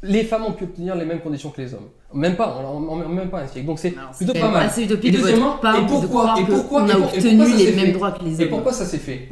les femmes ont pu obtenir les mêmes conditions que les hommes. Même pas, même pas un siècle. Donc c'est plutôt pas mal. Assez utopique de votre part de croire qu'on a obtenu les mêmes droits que les hommes. Et pourquoi ça s'est fait?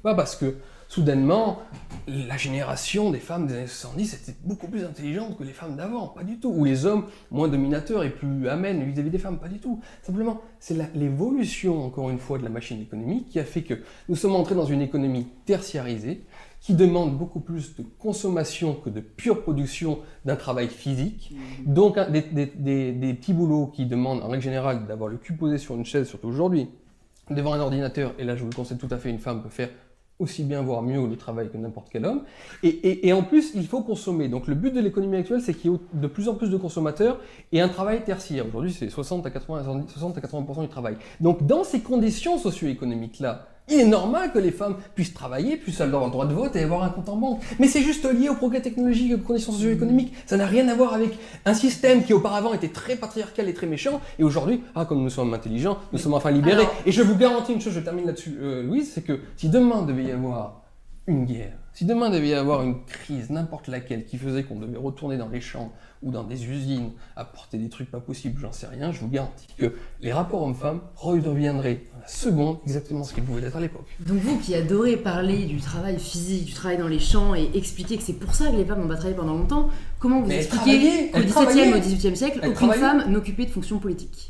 Parce que soudainement, la génération des femmes des années 70 était beaucoup plus intelligente que les femmes d'avant, pas du tout. Ou les hommes moins dominateurs et plus amènes vis-à-vis des femmes, pas du tout. Simplement, c'est l'évolution, encore une fois, de la machine économique qui a fait que nous sommes entrés dans une économie tertiarisée, qui demande beaucoup plus de consommation que de pure production d'un travail physique. Donc des petits boulots qui demandent en règle générale d'avoir le cul posé sur une chaise, surtout aujourd'hui, devant un ordinateur, et là je vous le conseille tout à fait, une femme peut faire aussi bien, voire mieux le travail que n'importe quel homme. Et en plus, il faut consommer. Donc le but de l'économie actuelle, c'est qu'il y ait de plus en plus de consommateurs et un travail tertiaire. Aujourd'hui, c'est 60 à 80% du travail. Donc dans ces conditions socio-économiques-là, il est normal que les femmes puissent travailler, puissent avoir le droit de vote et avoir un compte en banque. Mais c'est juste lié au progrès technologique et aux conditions socio-économiques. Ça n'a rien à voir avec un système qui auparavant était très patriarcal et très méchant. Et aujourd'hui, comme nous sommes intelligents, nous sommes enfin libérés. Alors... Et je vous garantis une chose, je termine là-dessus, Louise, c'est que si demain devait y avoir une guerre, si demain devait y avoir une crise, n'importe laquelle, qui faisait qu'on devait retourner dans les champs ou dans des usines, apporter des trucs pas possibles, j'en sais rien, je vous garantis que les rapports hommes-femmes redeviendraient à la seconde exactement ce qu'ils pouvaient être à l'époque. Donc vous qui adorez parler du travail physique, du travail dans les champs et expliquer que c'est pour ça que les femmes n'ont pas travaillé pendant longtemps, comment vous expliquez qu'au XVIIe, au XVIIIe siècle, aucune femme n'occupait de fonction politique?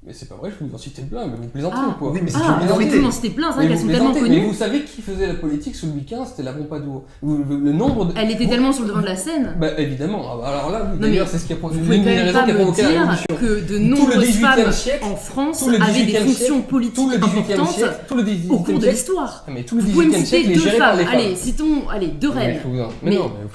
Mais c'est pas vrai, je vous en citer plein, mais vous plaisantez ou quoi? Oui, mais c'est une plaisanterie. Vous en citez plein, c'est vrai qu'elles sont tellement connues. Mais vous savez qui faisait la politique sous Louis XV? C'était la Pompadour. Le nombre de... Elle était tellement sur le devant de la scène. Bah évidemment, alors là, d'ailleurs, c'est ce qui a provoqué la révolution. Que de nombreuses femmes en France avaient des fonctions politiques importantes au cours de l'histoire. Mais tout le XVIIIe siècle est géré par les femmes. Allez, citons, deux reines. Mais non, mais...